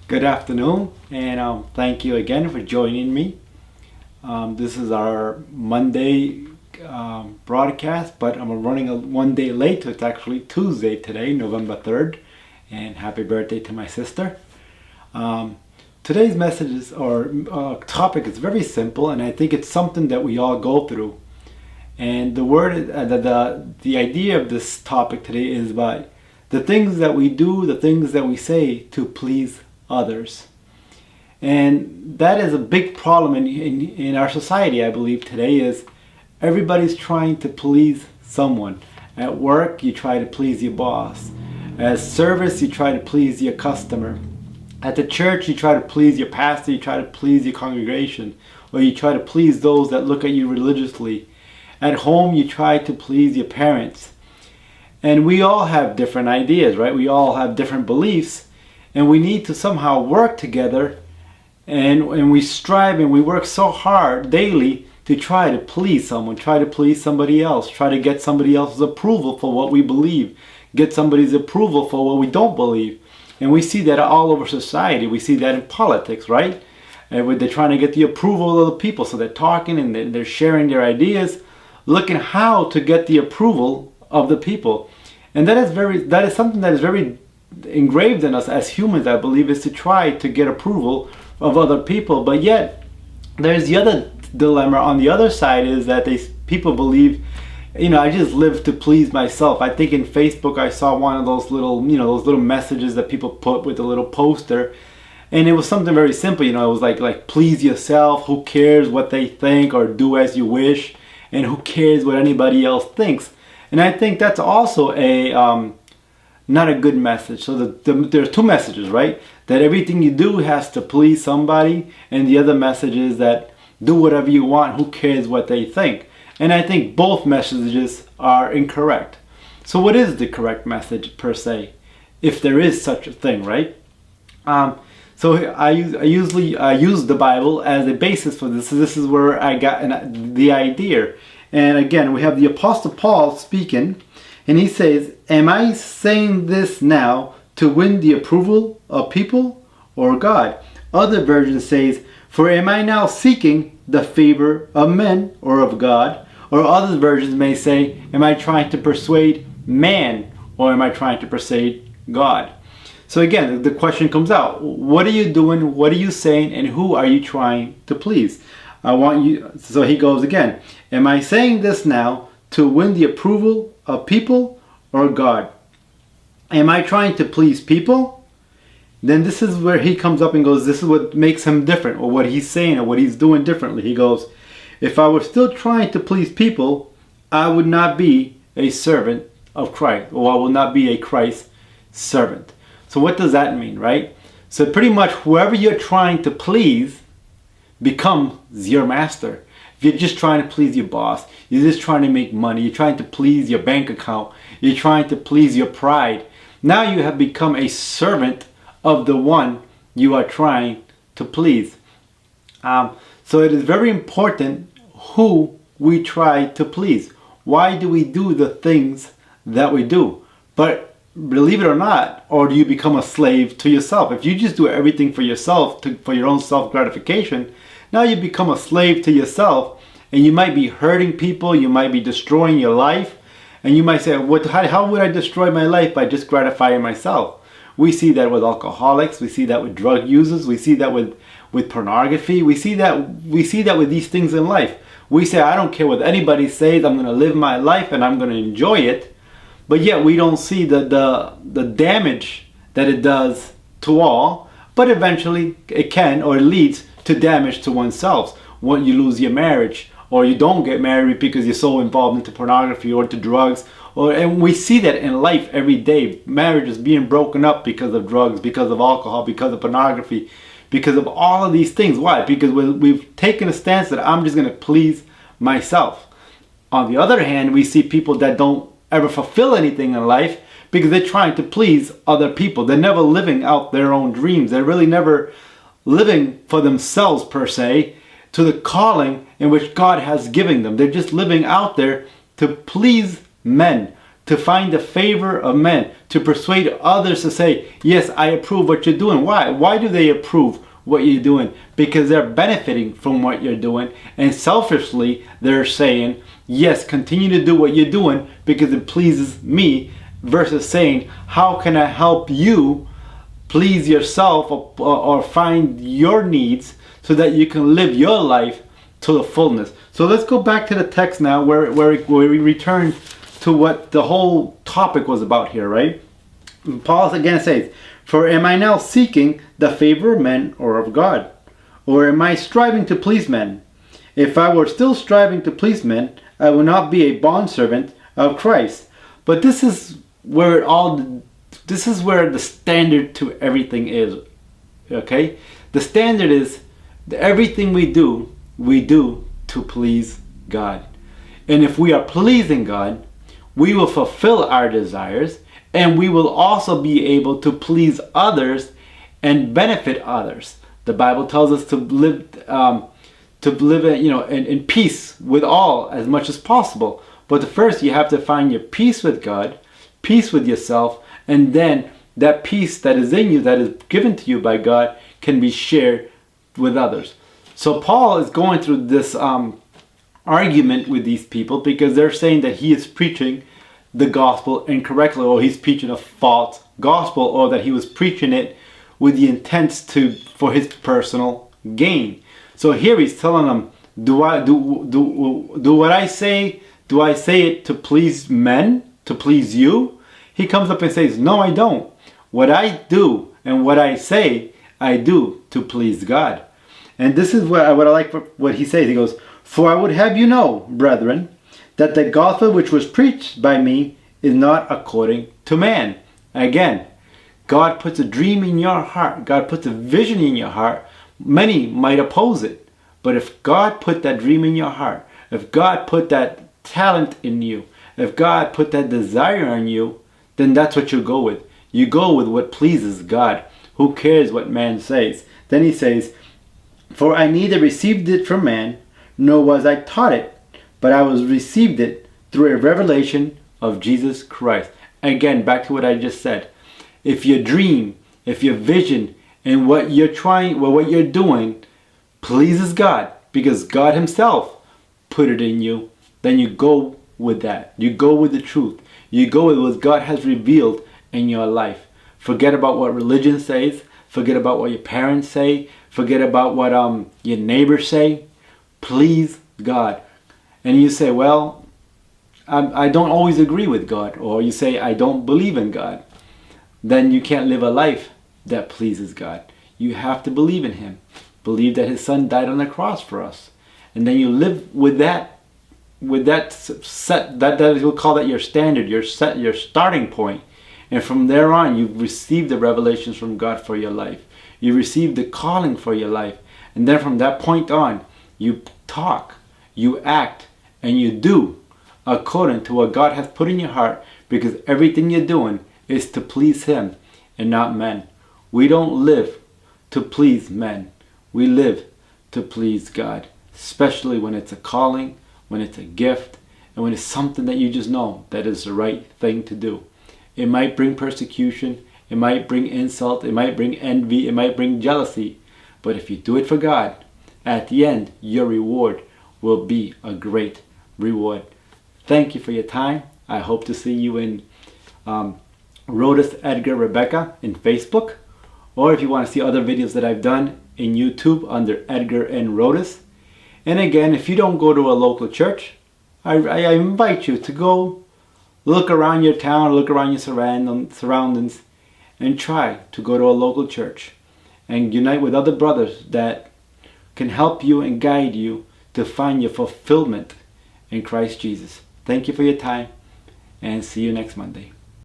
Good afternoon, and thank you again for joining me. This is our Monday broadcast, but I'm running one day late, so it's actually Tuesday today, November 3rd, and happy birthday to my sister. Today's message or topic is very simple, and I think it's something that we all go through. And the idea of this topic today is about the things that we do, the things that we say to please others. And that is a big problem in our society, I believe, today. Is everybody's trying to please someone. At work, you try to please your boss. At service, you try to please your customer. At the church, you try to please your pastor, you try to please your congregation, or you try to please those that look at you religiously. At home, you try to please your parents. And we all have different ideas, right? We all have different beliefs, and we need to somehow work together, and we strive and we work so hard daily to try to please someone, try to please somebody else, try to get somebody else's approval for what we believe, get somebody's approval for what we don't believe. And we see that all over society. We see that in politics, right? And they're trying to get the approval of the people, so they're talking and they're sharing their ideas, looking how to get the approval of the people. And that is something that is very engraved in us as humans, I believe, is to try to get approval of other people. But yet there's the other dilemma on the other side, is that people believe, I just live to please myself. I think in Facebook I saw one of those little messages that people put with a little poster, and it was something very simple. It was like please yourself, who cares what they think, or do as you wish, and who cares what anybody else thinks. And I think that's also not a good message. So there's two messages, right? That everything you do has to please somebody, and the other message is that do whatever you want, who cares what they think. And I think both messages are incorrect. So what is the correct message per se, if there is such a thing, right? So I usually use the Bible as a basis for this. So this is where I got the idea. And again, we have the Apostle Paul speaking, and he says, "Am I saying this now to win the approval of people or God?" Other version says, "For am I now seeking the favor of men or of God?" Or other versions may say, "Am I trying to persuade man, or am I trying to persuade God?" So again, the question comes out. What are you doing? What are you saying? And who are you trying to please? So he goes again. Am I saying this now to win the approval of people or God? Am I trying to please people? Then this is where he comes up and goes, this is what makes him different, or what he's saying, or what he's doing differently. He goes, if I were still trying to please people, I would not be a servant of Christ, or I will not be a Christ servant. So what does that mean, right? So pretty much whoever you're trying to please becomes your master. If you're just trying to please your boss, you're just trying to make money, you're trying to please your bank account, you're trying to please your pride, now you have become a servant of the one you are trying to please. So it is very important who we try to please. Why do we do the things that we do? But believe it or not, or do you become a slave to yourself? If you just do everything for yourself, for your own self-gratification, now you become a slave to yourself, and you might be hurting people, you might be destroying your life, and you might say, how would I destroy my life by just gratifying myself? We see that with alcoholics, we see that with drug users, we see that with pornography, we see that with these things in life. We say, I don't care what anybody says, I'm going to live my life and I'm going to enjoy it. But yet we don't see the damage that it does to all, but eventually it can, or it leads to damage to oneself. When you lose your marriage, or you don't get married because you're so involved into pornography or to drugs, and we see that in life every day. Marriage is being broken up because of drugs, because of alcohol, because of pornography, because of all of these things. Why? Because we've taken a stance that I'm just going to please myself. On the other hand, we see people that don't ever fulfill anything in life because they're trying to please other people. They're never living out their own dreams. They're really never living for themselves per se, to the calling in which God has given them. They're just living out there to please men, to find the favor of men, to persuade others to say, yes, I approve what you're doing. Why? Why do they approve what you're doing? Because they're benefiting from what you're doing, and selfishly they're saying, yes, continue to do what you're doing because it pleases me, versus saying, how can I help you please yourself, or find your needs so that you can live your life to the fullness. So let's go back to the text now where we return to what the whole topic was about here, right? Paul again says, for am I now seeking the favor of men or of God? Or am I striving to please men? If I were still striving to please men, I would not be a bondservant of Christ. But this is where the standard to everything is. Okay? The standard is that everything we do to please God. And if we are pleasing God, we will fulfill our desires, and we will also be able to please others and benefit others. The Bible tells us to live in peace with all as much as possible. But first you have to find your peace with God, peace with yourself, and then that peace that is in you, that is given to you by God, can be shared with others. So Paul is going through this argument with these people because they're saying that he is preaching the gospel incorrectly, or he's preaching a false gospel, or that he was preaching it with the intent for his personal gain. So here he's telling them, do what I say? Do I say it to please men, to please you? He comes up and says, no, I don't. What I do and what I say, I do to please God. And this is what I like what he says. He goes, for I would have you know, brethren, that the gospel which was preached by me is not according to man. Again, God puts a dream in your heart. God puts a vision in your heart. Many might oppose it. But if God put that dream in your heart, if God put that talent in you, if God put that desire in you, then that's what you go with. You go with what pleases God. Who cares what man says? Then he says, for I neither received it from man, nor was I taught it, but I was received it through a revelation of Jesus Christ. Again, back to what I just said. If your dream, if your vision, and what you're doing pleases God, because God himself put it in you, then you go with that. You go with the truth. You go with what God has revealed in your life. Forget about what religion says. Forget about what your parents say. Forget about what your neighbors say. Please God. And you say, well, I don't always agree with God. Or you say, I don't believe in God. Then you can't live a life that pleases God. You have to believe in him. Believe that his son died on the cross for us. And then you live with that set, that we'll call that your standard, your starting point. And from there on, you've received the revelations from God for your life. You received the calling for your life. And then from that point on, you talk, you act, and you do according to what God has put in your heart, because everything you're doing is to please him and not men. We don't live to please men. We live to please God, especially when it's a calling, when it's a gift, and when it's something that you just know that is the right thing to do. It might bring persecution, it might bring insult, it might bring envy, it might bring jealousy. But if you do it for God, at the end, your reward will be a great reward. Thank you for your time. I hope to see you in Rhodus Edgar Rebecca in Facebook. Or if you want to see other videos that I've done in YouTube under Edgar and Rhodus. And again, if you don't go to a local church, I invite you to go look around your town, look around your surroundings, and try to go to a local church and unite with other brothers that can help you and guide you to find your fulfillment in Christ Jesus. Thank you for your time, and see you next Monday.